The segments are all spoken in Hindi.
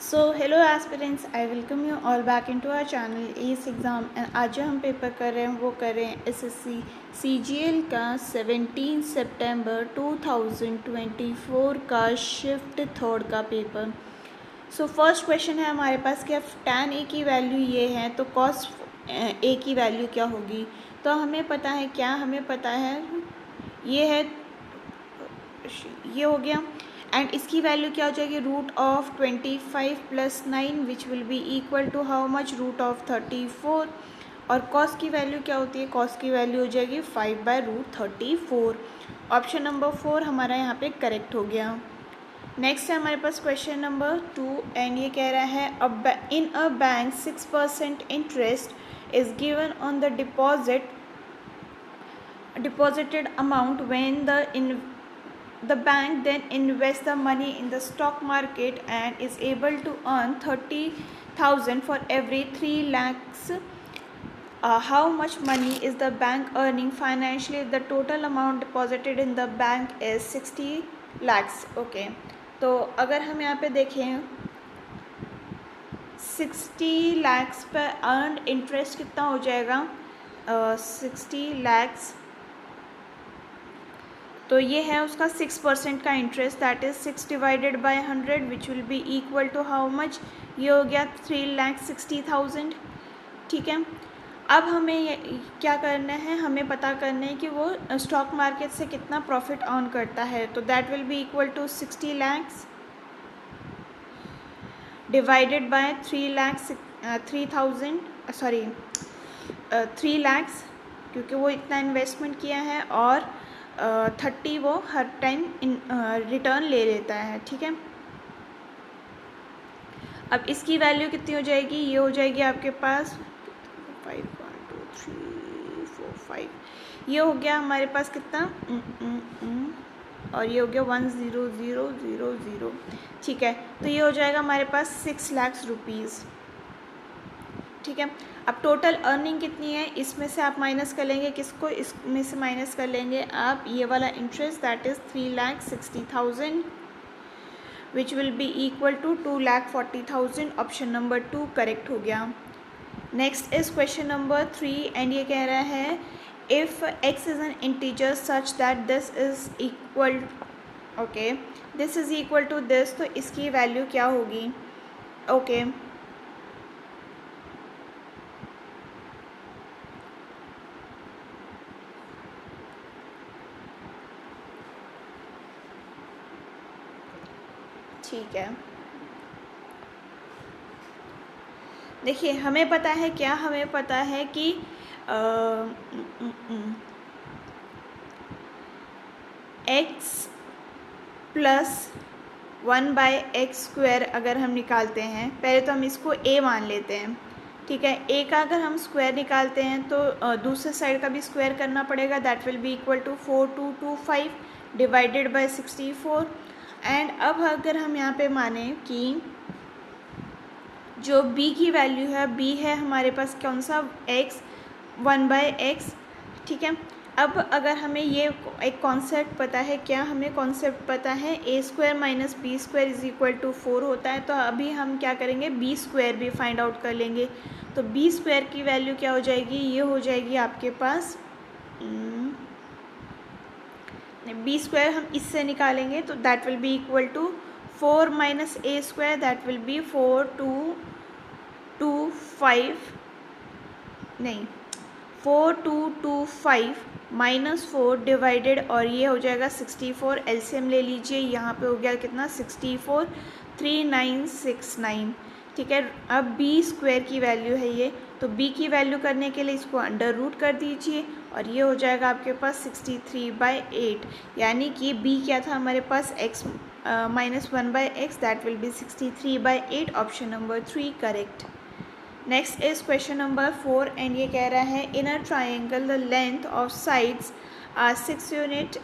So hello aspirants, I welcome you all back into our channel S exam. And आज जो हम पेपर कर रहे हैं वो कर रहे हैं एसएससी सीजीएल का 17 सितंबर 2024 का शिफ्ट थर्ड का पेपर। सो फर्स्ट क्वेश्चन है हमारे पास कि अब tan a की वैल्यू ये है तो cos a की वैल्यू क्या होगी। तो हमें पता है क्या, हमें पता है ये है, ये हो गया। एंड इसकी वैल्यू क्या हो जाएगी, √25 + 9 which will be equal to how much, √34। और कॉस की वैल्यू क्या होती है, कॉस की वैल्यू हो जाएगी 5/√34। ऑप्शन नंबर 4 हमारा यहाँ पे करेक्ट हो गया। नेक्स्ट है हमारे पास क्वेश्चन नंबर 2 एंड ये कह रहा है in a bank 6% interest is given on the deposited amount when the bank then invests the money in the stock market and is able to earn 30,000 for every 3 lakhs. How much money is the bank earning financially if the total amount deposited in the bank is 60 lakhs? Okay, तो अगर हम यहाँ पे देखें 60 lakhs पर अर्नड इंटरेस्ट कितना हो जाएगा, 60 lakhs, तो ये है उसका 6% का interest, that is 6 divided by 100 which will be equal to how much, ये हो गया 3,60,000। ठीक है, अब हमें क्या करना है, हमें पता करना है कि वो स्टॉक मार्केट से कितना प्रॉफिट अर्न करता है। तो that will be equal to 60 lakhs divided by 3 lakhs, क्योंकि वो इतना इन्वेस्टमेंट किया है और 30 वो हर टाइम रिटर्न ले लेता है। ठीक है, अब इसकी वैल्यू कितनी हो जाएगी, ये हो जाएगी आपके पास 5 1 2 3 4 5, ये हो गया हमारे पास कितना और ये हो गया 100,000। ठीक है, तो ये हो जाएगा हमारे पास 6 लाख रुपीज़। ठीक है, अब टोटल अर्निंग कितनी है, इसमें से आप माइनस कर लेंगे, किसको, इसमें से माइनस कर लेंगे आप ये वाला interest, that is 3,60,000 which will be equal to 2,40,000। Option number 2 correct हो गया। Next is question number 3 and ये कह रहा है if x is an integer such that this is equal, okay, this is equal to this, तो इसकी वैल्यू क्या होगी। ओके, ठीक है, देखिए हमें पता है क्या, हमें पता है कि x + 1/x² अगर हम निकालते हैं, पहले तो हम इसको a मान लेते हैं। ठीक है, a का अगर हम स्क्वायर निकालते हैं तो दूसरे साइड का भी स्क्वायर करना पड़ेगा, that will be equal to 4225 divided by 64। And अब अगर हम यहाँ पे माने कि जो b की वैल्यू है, b है हमारे पास कौन सा, x, 1/x। ठीक है, अब अगर हमें ये एक कॉन्सेप्ट पता है, क्या हमें कॉन्सेप्ट पता है, a² - b² is equal to 4 होता है। तो अभी हम क्या करेंगे, b² भी फाइंड आउट कर लेंगे। तो b² की वैल्यू क्या हो जाएगी, ये हो जाएगी आपके पास b² हम इससे निकालेंगे तो that will be equal to 4 - a², that will be 4225 -4 divided, और ये हो जाएगा 64, एलसीएम ले लीजिए, यहाँ पे हो गया कितना 64, 3969। ठीक है, अब b² की वैल्यू है ये, तो b की वैल्यू करने के लिए इसको अंडर रूट कर दीजिए और ये हो जाएगा आपके पास 63/8, यानी कि b क्या था हमारे पास, x - 1/x, that will be 63/8। Option number 3 correct. Next is question number 4 and ये कह रहा है in a triangle the length of sides are 6 unit,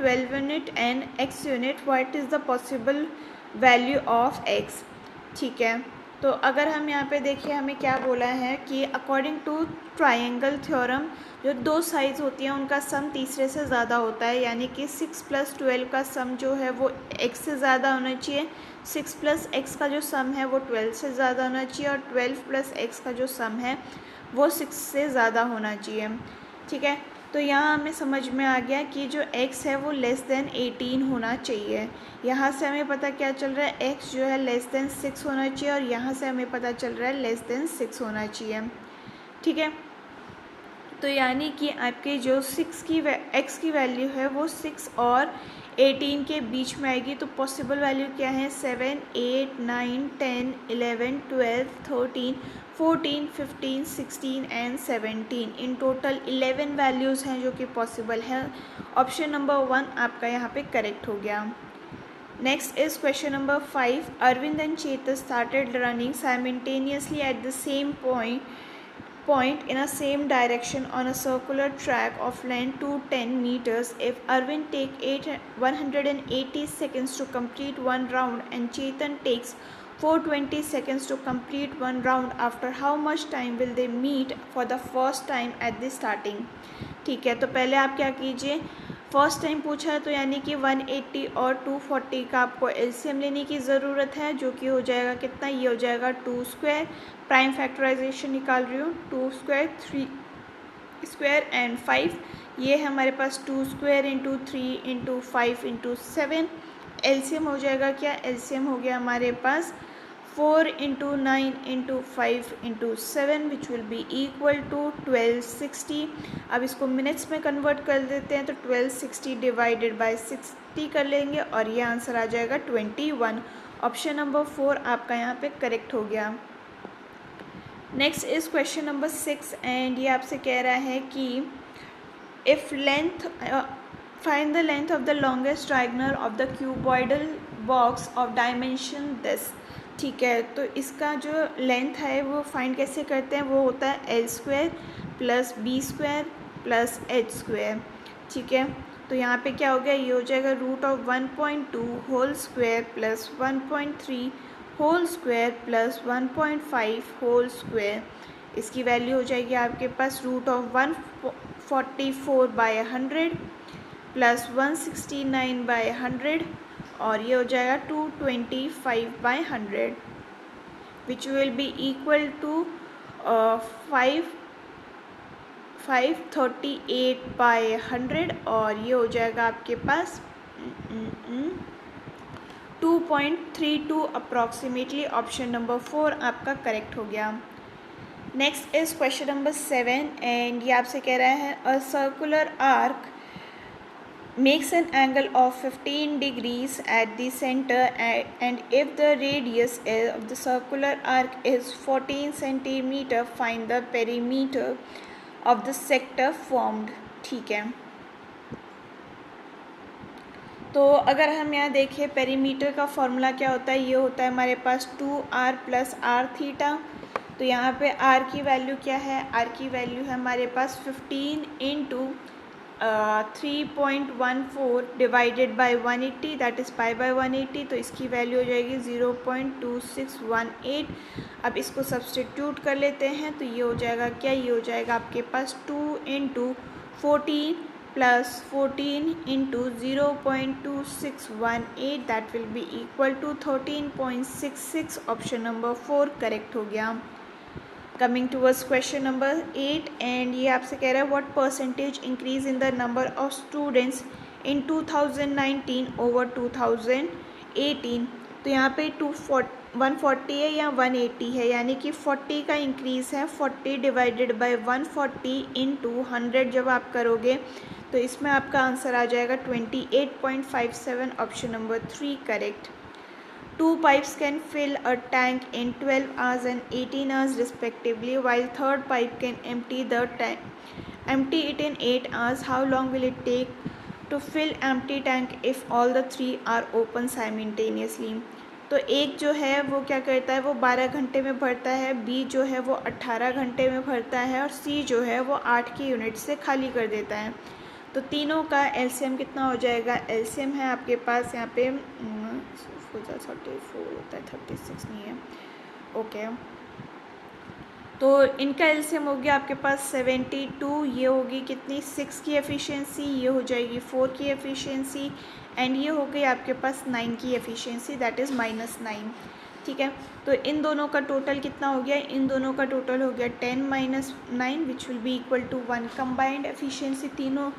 12 unit and x unit, what is the possible value of x। ठीक है, तो अगर हम यहाँ पे देखिए हमें क्या बोला है कि अकॉर्डिंग टू ट्रायंगल थ्योरम जो दो साइड्स होती हैं उनका सम तीसरे से ज़्यादा होता है, यानी कि 6 + 12 का सम जो है वो x से ज़्यादा होना चाहिए, 6 + x का जो सम है वो 12 से ज़्यादा होना चाहिए, और 12 + x का जो सम है वो 6 से ज़्यादा होना चाहिए। ठीक है, तो यहाँ हमें समझ में आ गया कि जो x है वो लेस देन 18 होना चाहिए। यहाँ से हमें पता क्या चल रहा है, x जो है लेस देन 6 होना चाहिए, और यहाँ से हमें पता चल रहा है लेस देन 6 होना चाहिए। ठीक है, तो यानी कि आपके जो x की वैल्यू है वो 6 और 18 के बीच में आएगी। तो पॉसिबल वैल्यू क्या है, 7, 8, 9, 10, 11, 12, 13, 14, 15, 16 एंड 17। इन टोटल 11 वैल्यूज़ हैं जो कि पॉसिबल है। ऑप्शन नंबर 1 आपका यहाँ पे करेक्ट हो गया। Next is question number 5। Arvind and Chetan started running simultaneously at the सेम point in a same direction on a circular track of length 210 meters. If Arvind take 180 seconds to complete one round and Chetan takes 420 seconds to complete one round, after how much time will they meet for the first time at the starting? ठीक है, तो पहले आप क्या कीजिए, फर्स्ट टाइम पूछा है तो यानी कि 180 और 240 का आपको एलसीएम लेने की ज़रूरत है, जो कि हो जाएगा कितना, ये हो जाएगा 2 स्क्वायर, प्राइम फैक्टराइजेशन निकाल रही हूँ, 2 स्क्वायर 3 स्क्वायर एंड 5, ये है हमारे पास 2 square into 3 into 5 into 7। LCM हो जाएगा क्या, एलसीएम हो गया हमारे पास 4 into 9 into 5 into 7 which will be equal to 1260। अब इसको मिनट्स में कन्वर्ट कर देते हैं, तो 1260 डिवाइडेड बाय 60 कर लेंगे और ये आंसर आ जाएगा 21। ऑप्शन नंबर 4 आपका यहाँ पे करेक्ट हो गया। Next is question number 6 and ये आपसे कह रहा है कि if length find the length of the longest diagonal of the cuboidal box of dimension this. ठीक है, तो इसका जो लेंथ है वो फाइंड कैसे करते हैं, वो होता है L square plus B square plus H square. ठीक है, तो यहाँ पे क्या हो गया, ये हो जाएगा root of 1.2 whole square plus 1.3 whole square plus 1.5 whole square. इसकी वैल्यू हो जाएगी आपके पास रूट ऑफ 144/100 प्लस 169/100, और ये हो जाएगा 225/100 which will be equal to 538/100, और ये हो जाएगा आपके पास 2.32 अप्रॉक्सीमेटली। ऑप्शन नंबर 4 आपका करेक्ट हो गया। Next is question number 7 and ये आपसे कह रहा है a circular arc makes an angle of 15 degrees at the center and if the radius of the circular arc is 14 centimeter, find the perimeter of the sector formed। ठीक है, तो अगर हम यहाँ देखें पेरीमीटर का फॉर्मूला क्या होता है, ये होता है हमारे पास 2r + r θ। तो यहाँ पे r की वैल्यू क्या है, r की वैल्यू है हमारे पास 15 into 3.14 divided by 180 that is π/180, तो इसकी वैल्यू हो जाएगी 0.2618। अब इसको सब्सटीट्यूट कर लेते हैं, तो ये हो जाएगा क्या, ये हो जाएगा आपके पास 2 into 14 plus 14 into 0.2618 that will be equal to 13.66। Option number 4 correct हो गया। Coming towards question number 8 and ये आपसे कह रहा है what percentage increase in the number of students in 2019 over 2018। तो यहाँ पे 140 है या 180 है, यानी कि 40 का इंक्रीज़ है, 40 डिवाइडेड बाय 140 इंटू 100 जब आप करोगे तो इसमें आपका आंसर आ जाएगा 28.57। Option number 3 correct. 2 pipes can fill a tank in 12 hours and 18 hours respectively, while third pipe can empty it in 8 hours. How long will it take to fill empty tank if all the 3 are open simultaneously? तो एक जो है वो क्या करता है, वो 12 घंटे में भरता है, बी जो है वो 18 घंटे में भरता है, और सी जो है वो 8 की यूनिट से खाली कर देता है। तो तीनों का एलसीएम कितना हो जाएगा, एलसीएम है आपके पास यहाँ पे 34 होता है, 36 नहीं है, ओके, तो इनका एलसीएम हो गया आपके पास 72, ये होगी कितनी 6 की एफिशिएंसी, ये हो जाएगी 4 की एफिशिएंसी, एंड ये हो गई आपके पास 9 की एफिशिएंसी, दैट इज़ -9। ठीक है, तो इन दोनों का टोटल कितना हो गया, इन दोनों का टोटल हो गया 10 - 9 which will be equal to 1। Combined efficiency तीनों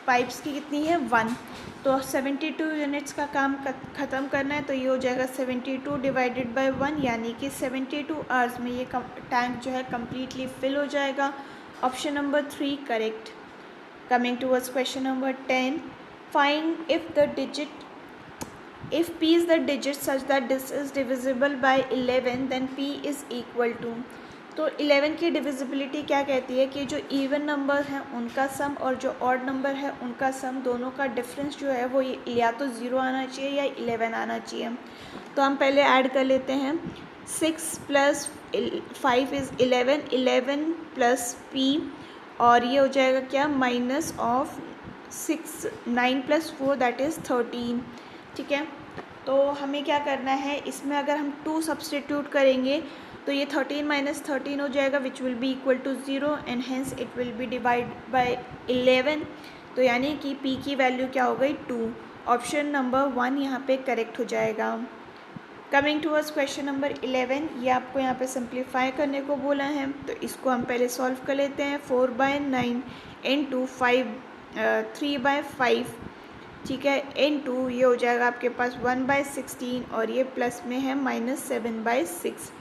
पाइप्स की कितनी है 1। तो 72 यूनिट्स का काम ख़त्म करना है, तो ये हो जाएगा 72 डिवाइडेड बाय 1, यानी कि 72 आवर्स में ये टैंक जो है कम्प्लीटली फिल हो जाएगा। Option number 3 correct. Coming towards question number 10, find if p is the digit such that this is divisible by 11 then p is equal to। तो 11 की डिविजिबिलिटी क्या कहती है कि जो इवन नंबर हैं उनका सम और जो ऑड नंबर है उनका सम, दोनों का डिफरेंस जो है वो या तो 0 आना चाहिए या 11 आना चाहिए। तो हम पहले ऐड कर लेते हैं, 6 + 5 इज़ 11, 11 + p, और ये हो जाएगा क्या माइनस ऑफ 6, 9 + 4 दैट इज़ 13। ठीक है, तो हमें क्या करना है, इसमें अगर हम 2 सब्सटीट्यूट करेंगे तो ये 13 - 13 हो जाएगा which will be equal to 0 and hence it will be divide by 11। तो यानी कि p की वैल्यू क्या हो गई 2। ऑप्शन नंबर 1 यहाँ पे करेक्ट हो जाएगा। कमिंग टूवर्ड्स क्वेश्चन नंबर 11, ये आपको यहाँ पे सिंप्लीफाई करने को बोला है, तो इसको हम पहले सॉल्व कर लेते हैं। 4/9 इंटू 3/5, ठीक है, इनटू ये हो जाएगा आपके पास 1/16, और ये प्लस में है -7/6।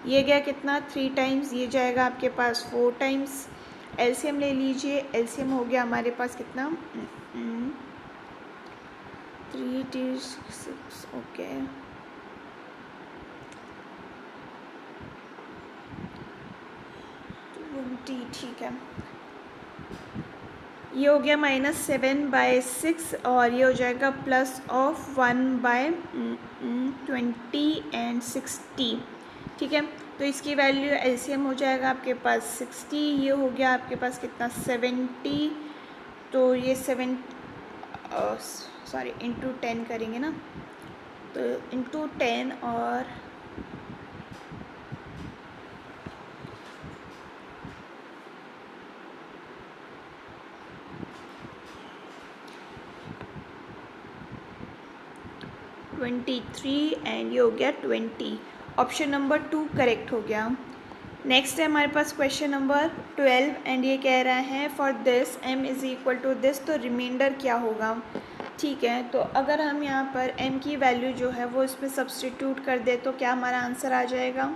ये गया कितना 3 टाइम्स, ये जाएगा आपके पास 4 टाइम्स। एलसीएम ले लीजिए, एलसीएम हो गया हमारे पास कितना 3 ओके, ठीक है, ये हो गया -7/6, और ये हो जाएगा प्लस ऑफ 1/20 एंड 60। ठीक है, तो इसकी वैल्यू एलसीएम हो जाएगा आपके पास 60, ये हो गया आपके पास कितना 70, तो ये इंटू 10 करेंगे ना, तो इंटू 10 और 23 एंड ये हो गया 20। ऑप्शन नंबर 2 करेक्ट हो गया। नेक्स्ट है हमारे पास क्वेश्चन नंबर 12, एंड ये कह रहा है for this m is equal to this, तो रिमाइंडर क्या होगा। ठीक है, तो अगर हम यहाँ पर m की वैल्यू जो है वो इसमें सब्सटीट्यूट कर दे तो क्या हमारा आंसर आ जाएगा,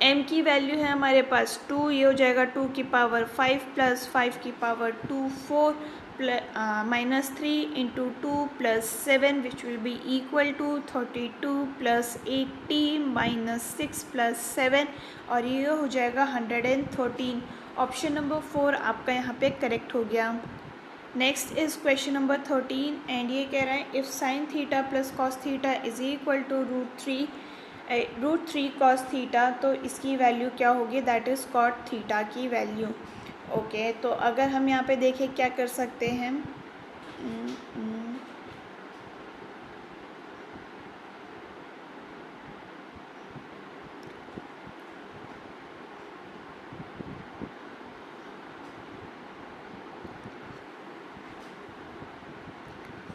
m की वैल्यू है हमारे पास 2, ये हो जाएगा 2 की पावर 5 + 5 की power 2 4 -3 into 2 + 7 which will be equal to 32 + 80 - 6 + 7, और ये हो जाएगा 113। ऑप्शन नंबर 4 आपका यहाँ पे करेक्ट हो गया। Next is question number 13, and ये कह रहा है if sin theta + cos theta is equal to √3 cos theta, तो इसकी वैल्यू क्या होगी, दैट इज़ cot थीटा की वैल्यू। ओके, तो अगर हम यहाँ पे देखें क्या कर सकते हैं,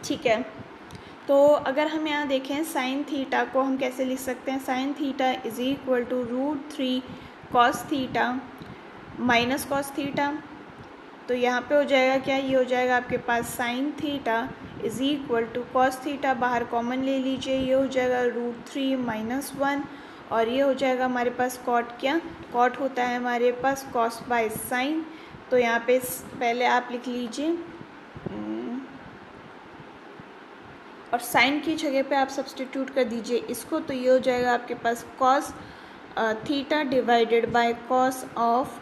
ठीक है, तो अगर हम यहाँ देखें साइन थीटा को हम कैसे लिख सकते हैं, sine theta is equal to √3 cos theta minus cos theta, तो यहाँ पे हो जाएगा क्या, ये हो जाएगा आपके पास sine theta is equal to cos theta, बाहर कॉमन ले लीजिए, ये हो जाएगा √3 - 1, और ये हो जाएगा हमारे पास cot, क्या cot होता है हमारे पास cos/sin, तो यहाँ पे पहले आप लिख लीजिए और साइन की जगह पे आप सब्सटीट्यूट कर दीजिए इसको, तो ये हो जाएगा आपके पास cos theta divided by cos of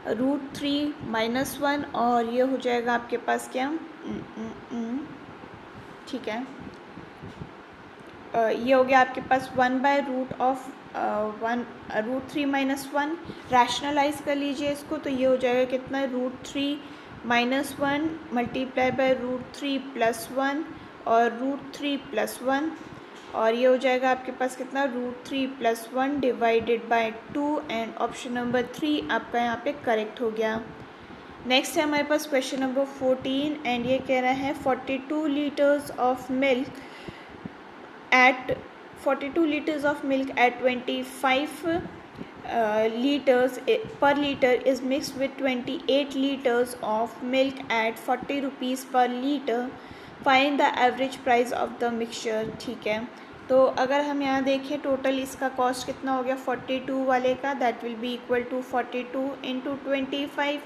√3 - 1, और ये हो जाएगा आपके पास क्या ठीक है, ये हो गया आपके पास 1/√3 - 1 रैशनलाइज कर लीजिए इसको, तो ये हो जाएगा कितना, √3 - 1 मल्टीप्लाई बाय √3 + 1 और √3 + 1, और ये हो जाएगा आपके पास कितना, √3 + 1 divided by 2, and option number 3 आपका यहाँ पे करेक्ट हो गया। नेक्स्ट है हमारे पास क्वेश्चन नंबर 14, एंड ये कह रहा है 42 litres of milk at 42 liters of milk at 25 liters per liter is mixed with 28 liters of milk at 40 rupees per liter. Find the average price of the mixture. ठीक है, तो अगर हम यहाँ देखें टोटल इसका कॉस्ट कितना हो गया 42 वाले का, that will be equal to 42 × 25।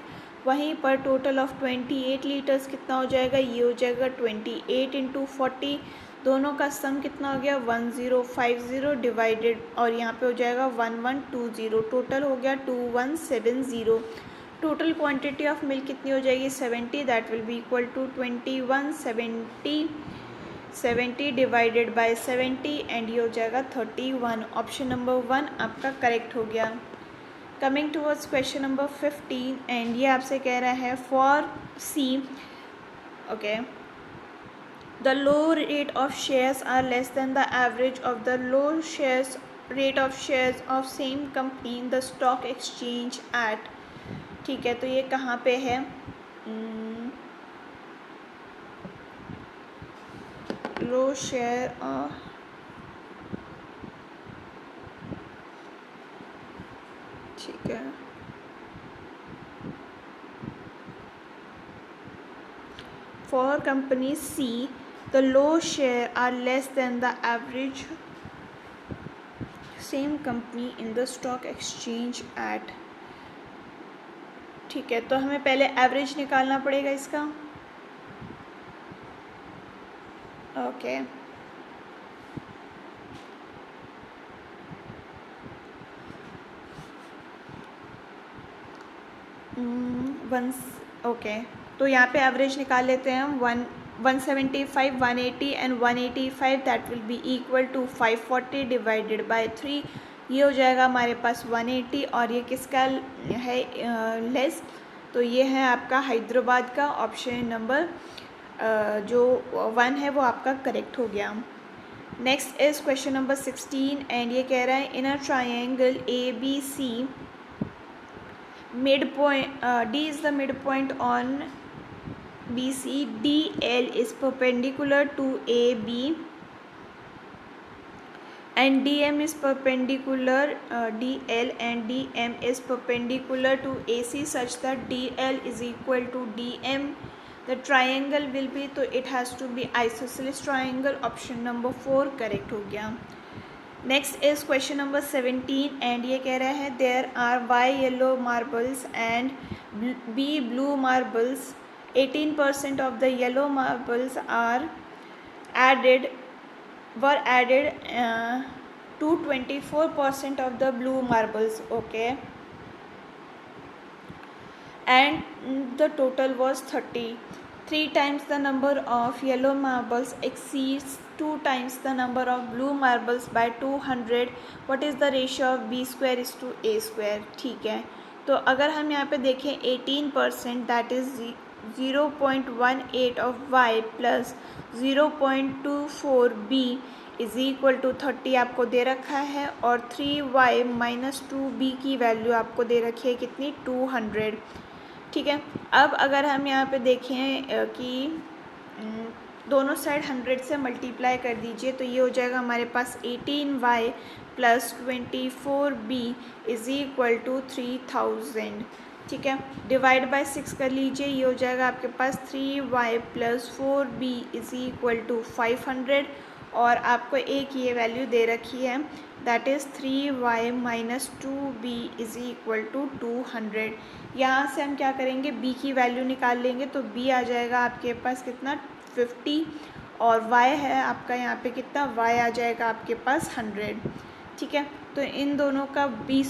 वहीं पर टोटल ऑफ 28 लीटर्स कितना हो जाएगा, ये हो जाएगा 28 × 40, दोनों का सम कितना हो गया 1050 डिवाइडेड, और यहाँ पे हो जाएगा 1120, टोटल हो गया 2170। टोटल क्वांटिटी ऑफ मिल्क कितनी हो जाएगी 70, that will be equal to 2170 divided by 70, and ये हो जाएगा 31। ऑप्शन नंबर 1 आपका करेक्ट हो गया। Coming towards question number 15, and ये आपसे कह रहा है for C, okay, the low rate of shares are less than the average of the low rate of shares of same company in the stock exchange at, ठीक है, तो ये कहाँ पे है, लो शेयर ठीक है, for company C the low share are less than the average same company in the stock exchange at, ठीक है, तो हमें पहले एवरेज निकालना पड़ेगा इसका, ओके, ओके, तो यहाँ पे एवरेज निकाल लेते हैं 175, 180 and 185, that will be equal to 540 divided by 3, ये हो जाएगा हमारे पास 180, और ये किसका है लेस, तो ये है आपका हैदराबाद का। ऑप्शन नंबर जो 1 है वो आपका करेक्ट हो गया। Next is question number 16, and ये कह रहा है in a triangle ABC midpoint D is the midpoint on BC, DL is perpendicular to AB and DM is perpendicular, DL and DM is perpendicular to AC such that DL is equal to DM. The triangle will be, तो it has to be isosceles triangle, option number 4 correct हो गया। Next is question number 17, and ये कह रहा है there are Y yellow marbles and B blue marbles, 18% of the yellow marbles were added to 24% of the blue marbles, okay, and the total was 30. 3 times the number of yellow marbles exceeds 2 times the number of blue marbles by 200. What is the ratio of B square is to A square? ठीक है, तो अगर हम यहाँ पे देखें 18%, that is 0.18 of Y plus 0.24 B is equal to 30 आपको दे रखा है, और 3Y - 2B की वैल्यू आपको दे रखी है कितनी, 200। ठीक है, अब अगर हम यहाँ पे देखें कि दोनों साइड 100 से मल्टीप्लाई कर दीजिए, तो ये हो जाएगा हमारे पास 18Y plus 24B is equal to 3000। ठीक है, डिवाइड बाय 6 कर लीजिए, ये हो जाएगा आपके पास 3Y plus 4B is equal to 500, और आपको एक ये वैल्यू दे रखी है that is 3Y - 2B is equal to 200। यहाँ से हम क्या करेंगे, B की वैल्यू निकाल लेंगे, तो B आ जाएगा आपके पास कितना 50, और Y है आपका यहाँ पे कितना, Y आ जाएगा आपके पास 100। ठीक है, तो इन दोनों का Y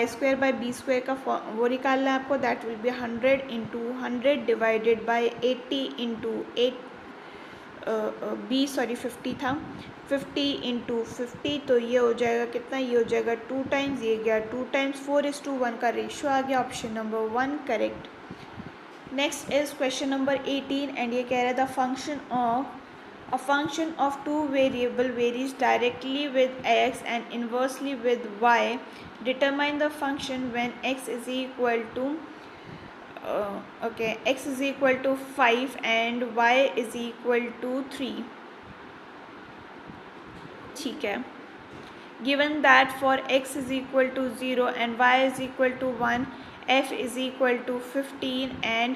square by B square का वो निकालना है आपको, that will B 100 × 100 divided by 80 × 8 50 था, 50 इंटू 50, तो ये हो जाएगा कितना, ये हो जाएगा 2 टाइम्स, ये गया 2 टाइम्स, 4:1 का रेशियो आ गया, option number 1 correct. Next is question number 18 and ये कह रहा था a function of two variable varies directly with x and inversely with y. Determine the function when x is equal to x is equal to 5 and y is equal to 3. ठीक है, given that for x is equal to 0 and y is equal to 1, f is equal to 15 and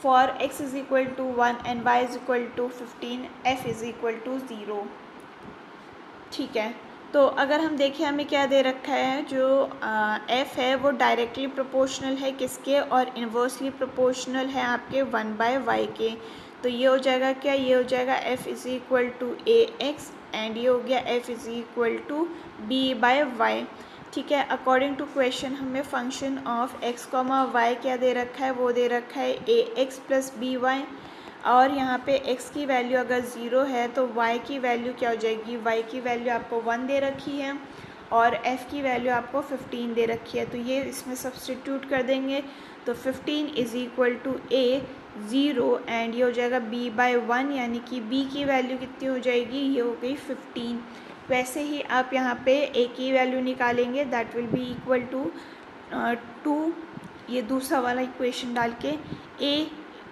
for x is equal to 1 and y is equal to 15, f is equal to 0. ठीक है, तो अगर हम देखें हमें क्या दे रखा है, जो f है वो डायरेक्टली प्रोपोर्शनल है किसके, और इन्वर्सली प्रोपोर्शनल है आपके 1/y के। तो ये हो जाएगा क्या, ये हो जाएगा f is equal to ax and ये हो गया f is equal to b/y। ठीक है, अकॉर्डिंग टू क्वेश्चन हमें फंक्शन ऑफ x, y क्या दे रखा है, वो दे रखा है ax प्लस by, और यहाँ पे x की वैल्यू अगर 0 है तो y की वैल्यू क्या हो जाएगी, y की वैल्यू आपको 1 दे रखी है और f की वैल्यू आपको 15 दे रखी है। तो ये इसमें सब्सटीट्यूट कर देंगे, तो 15 is equal to a 0 and ये हो जाएगा b/1, यानी कि b की वैल्यू कितनी हो जाएगी, ये हो गई 15। वैसे ही आप यहाँ पे a की वैल्यू निकालेंगे, that will be equal to 2, ये दूसरा वाला इक्वेशन डाल के a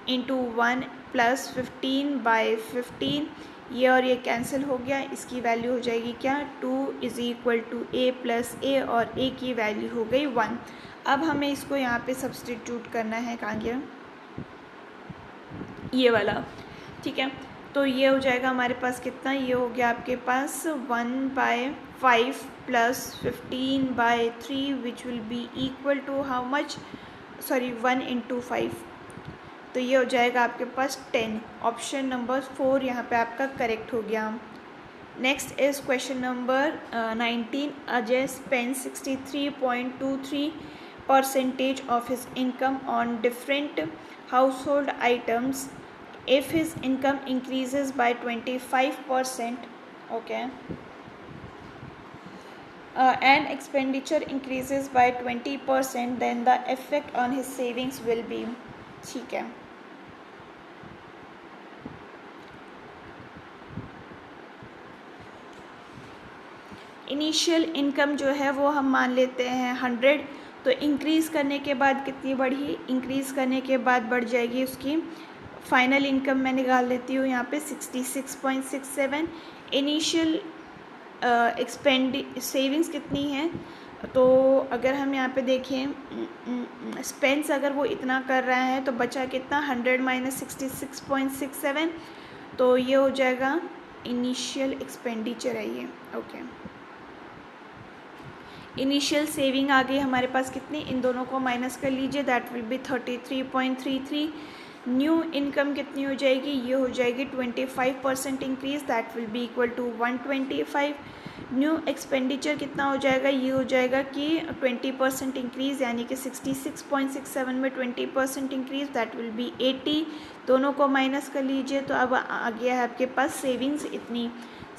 इंटू 1 प्लस 15/15, ये और ये कैंसिल हो गया, इसकी वैल्यू हो जाएगी क्या, 2 is equal to a plus a, और a की वैल्यू हो गई 1। अब हमें इसको यहाँ पे सब्सटीट्यूट करना है, कहाँ गया ये वाला, ठीक है। तो ये हो जाएगा हमारे पास कितना, ये हो गया आपके पास 1/5 plus 15/3 which will be equal to how much, 1 into 5, तो ये हो जाएगा आपके पास 10। ऑप्शन नंबर 4 यहाँ पे आपका करेक्ट हो गया। Next is question number 19। Ajay spend 63.23% of his income on different house hold items. If his income increases by 25%, okay, and expenditure increases by 20%, then the effect on his savings will be, ठीक है। इनिशियल इनकम जो है वो हम मान लेते हैं 100, तो इंक्रीज़ करने के बाद कितनी बढ़ी, इंक्रीज़ करने के बाद बढ़ जाएगी उसकी फाइनल इनकम, मैं निकाल लेती हूँ यहाँ पे 66.67। इनिशियल सेविंग्स कितनी है, तो अगर हम यहाँ पे देखें स्पेंस अगर वो इतना कर रहा है तो बचा कितना 100 माइनस 66.67, तो ये हो जाएगा इनिशियल एक्सपेंडिचर है ये, ओके। इनिशियल सेविंग आ गई हमारे पास कितनी, इन दोनों को माइनस कर लीजिए, that will be 33.33। New income कितनी हो जाएगी, ये हो जाएगी 25% increase, that will be equal to 125। New expenditure कितना हो जाएगा, ये हो जाएगा कि 20% इंक्रीज़, यानी कि 66.67 में 20% इंक्रीज़, दैट विल बी 80। दोनों को माइनस कर लीजिए, तो अब आ गया है आपके पास सेविंग्स इतनी।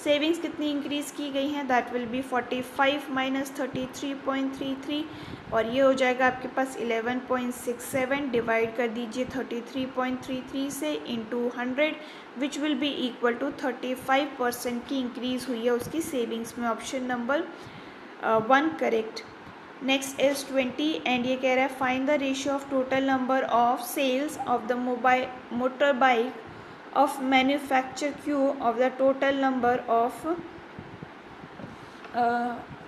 सेविंग्स कितनी इंक्रीज़ की गई हैं, दैट विल बी 45 माइनस 33.33, और ये हो जाएगा आपके पास 11.67। डिवाइड कर दीजिए 33.33 से into 100, which will be equal to 35% की इंक्रीज़ हुई है उसकी सेविंग्स में। Option number 1 correct. Next is 20 and ये कह रहा है find the ratio of total number of sales of the motor bike of manufacture Q of the total number of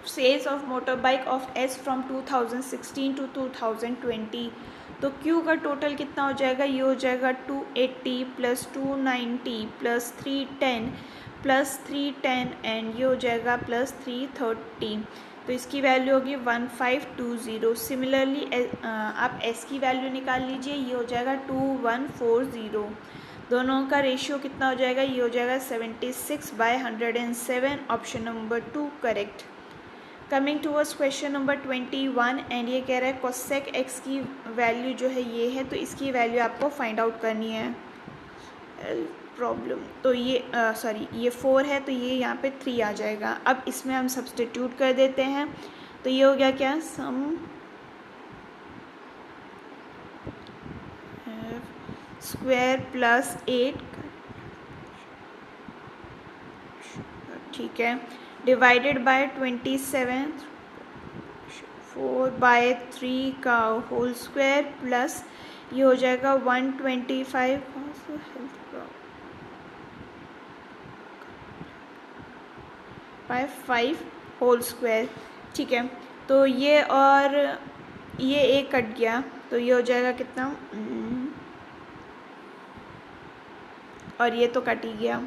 sales of motorbike of S from 2016 to 2020। तो Q का टोटल कितना हो जाएगा, ये हो जाएगा 280 प्लस 290 प्लस 310 प्लस 310 एंड ये हो जाएगा प्लस 330, तो इसकी वैल्यू होगी 1520। सिमिलरली आप S की वैल्यू निकाल लीजिए, ये हो जाएगा 2140। दोनों का रेशियो कितना हो जाएगा, ये हो जाएगा 76/107। Option number 2 correct. Coming towards question number 21 and ये कह रहा है कोसेक एक्स की वैल्यू जो है ये है, तो इसकी वैल्यू आपको फाइंड आउट करनी है। प्रॉब्लम। तो ये सॉरी ये 4 है तो ये यहाँ पे 3 आ जाएगा। अब इसमें हम सब्सटीट्यूट कर देते हैं। तो ये हो गया क्या, सम स्क्वायर प्लस 8, ठीक है, डिवाइडेड बाय 27, 4/3 का होल स्क्वायर प्लस ये हो जाएगा 125 बाय 5 होल स्क्वायर। ठीक है, तो ये और ये एक कट गया तो ये हो जाएगा कितना, और ये तो कट ही गया।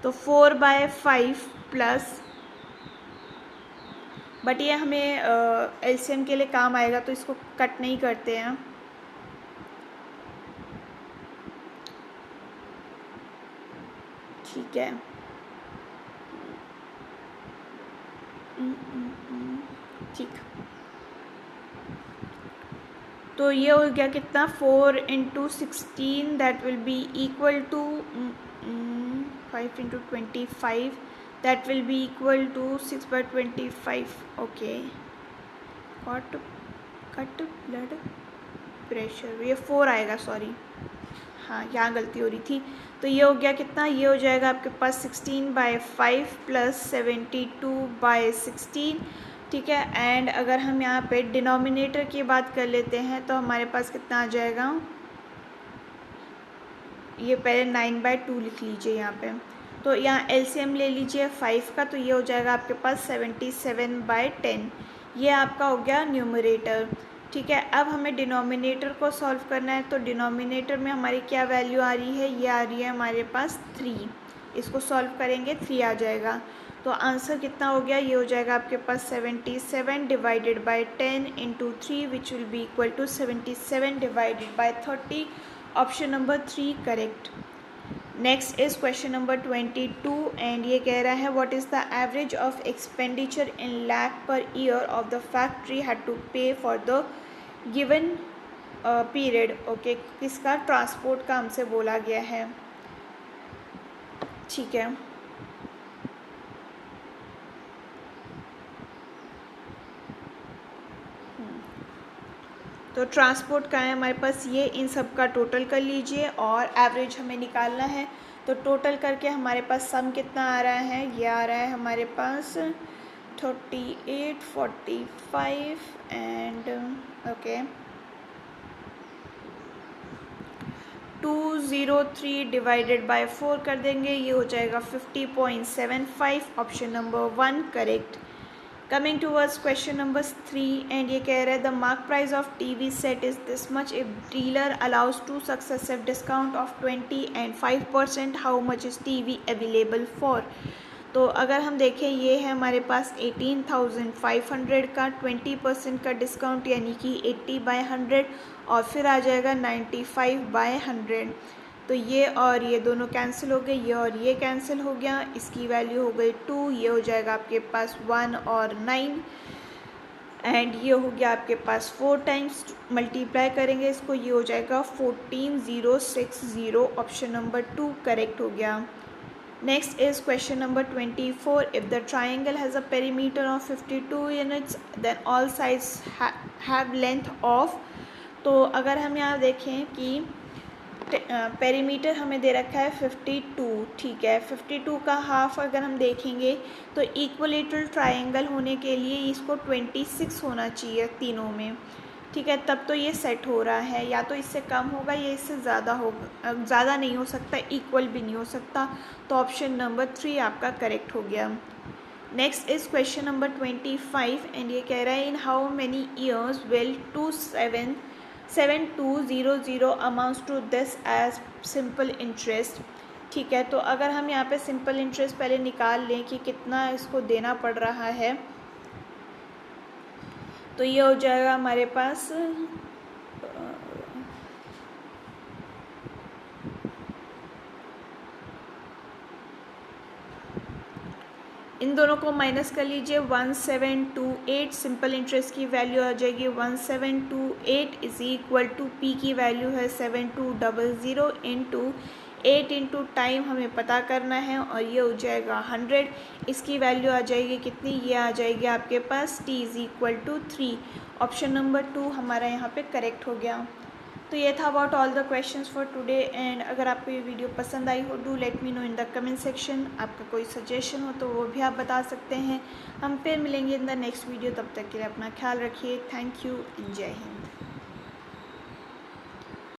तो 4/5 प्लस, बट ये हमें एलसीएम के लिए काम आएगा तो इसको कट नहीं करते हैं। ठीक है, ठीक, तो ये हो गया कितना, 4 × 16 that will be equal to 5 × 25 that will be equal to 6/25। Okay, cut blood pressure, ये 4 आएगा, सॉरी हाँ यहाँ गलती हो रही थी। तो ये हो गया कितना, ये हो जाएगा आपके पास 16/5 प्लस 72/16। ठीक है, एंड अगर हम यहाँ पे डिनोमिनेटर की बात कर लेते हैं तो हमारे पास कितना आ जाएगा, ये पहले 9/2 लिख लीजिए यहाँ पे। तो यहाँ एलसीएम ले लीजिए 5 का, तो ये हो जाएगा आपके पास 77/10। ये आपका हो गया न्यूमरेटर। ठीक है, अब हमें डिनोमिनेटर को सॉल्व करना है। तो डिनोमिनेटर में हमारी क्या वैल्यू आ रही है, ये आ रही है हमारे पास 3। इसको सॉल्व करेंगे 3 आ जाएगा। तो आंसर कितना हो गया, ये हो जाएगा आपके पास 77 divided by 10 × 3 which will be equal to 77 divided by 30। Option number 3 correct. Next is question number 22 and ये कह रहा है what is the average of expenditure in lakh per year of the factory had to pay for the given period. Okay, किसका, ट्रांसपोर्ट का हमसे बोला गया है। ठीक है, तो ट्रांसपोर्ट का है हमारे पास ये, इन सब का टोटल कर लीजिए और एवरेज हमें निकालना है। तो टोटल करके हमारे पास सम कितना आ रहा है, ये आ रहा है हमारे पास 38, 45 एंड ओके 203 डिवाइडेड बाय 4 कर देंगे, ये हो जाएगा 50.75। Option number 1 correct. Coming towards question number 3 and ये कह रहा है the mark price of TV set is this much if dealer allows 2 successive discount of 20 and 5%, how much is TV available for. तो अगर हम देखें ये है हमारे पास 18,500 का 20% का डिस्काउंट यानी कि 80/100 और फिर आ जाएगा 95/100। तो ये और ये दोनों कैंसिल हो गए, ये और ये कैंसिल हो गया, इसकी वैल्यू हो गई 2, ये हो जाएगा आपके पास 1 और 9 एंड ये हो गया आपके पास 4 टाइम्स मल्टीप्लाई करेंगे इसको, ये हो जाएगा 14,060। ऑप्शन नंबर 2 करेक्ट हो गया। Next is question number 24. If the triangle has a perimeter of 52 units, then all sides have length of। तो अगर हम यहाँ देखें कि पेरीमीटर हमें दे रखा है 52, ठीक है, 52 का हाफ अगर हम देखेंगे तो इक्वलेटरल ट्रायंगल होने के लिए इसको 26 होना चाहिए तीनों में। ठीक है, तब तो ये सेट हो रहा है, या तो इससे कम होगा या इससे ज़्यादा होगा, ज़्यादा नहीं हो सकता, इक्वल भी नहीं हो सकता। तो ऑप्शन नंबर 3 आपका करेक्ट हो गया। Next is question number 25 and ये कह रहा है in how many years will 7200 amounts to this as simple interest. ठीक है, तो अगर हम यहाँ पे सिंपल इंटरेस्ट पहले निकाल लें कि कितना इसको देना पड़ रहा है, तो ये हो जाएगा हमारे पास इन दोनों को माइनस कर लीजिए, 1728 सिंपल इंटरेस्ट की वैल्यू आ जाएगी 1728 इज इक्वल टू पी की वैल्यू है 7200 इंटू 8 इंटू टाइम हमें पता करना है और ये हो जाएगा 100। इसकी वैल्यू आ जाएगी कितनी, ये आ जाएगी आपके पास t is equal to 3। Option number 2 हमारा यहाँ पे करेक्ट हो गया। तो ये था about all the questions for today. And अगर आपको ये वीडियो पसंद आई हो, do let me know in the comment section. आपका कोई सजेशन हो तो वो भी आप बता सकते हैं। हम फिर मिलेंगे इन द नेक्स्ट वीडियो, तब तक के लिए अपना ख्याल रखिए। थैंक यू एंड जय हिंद।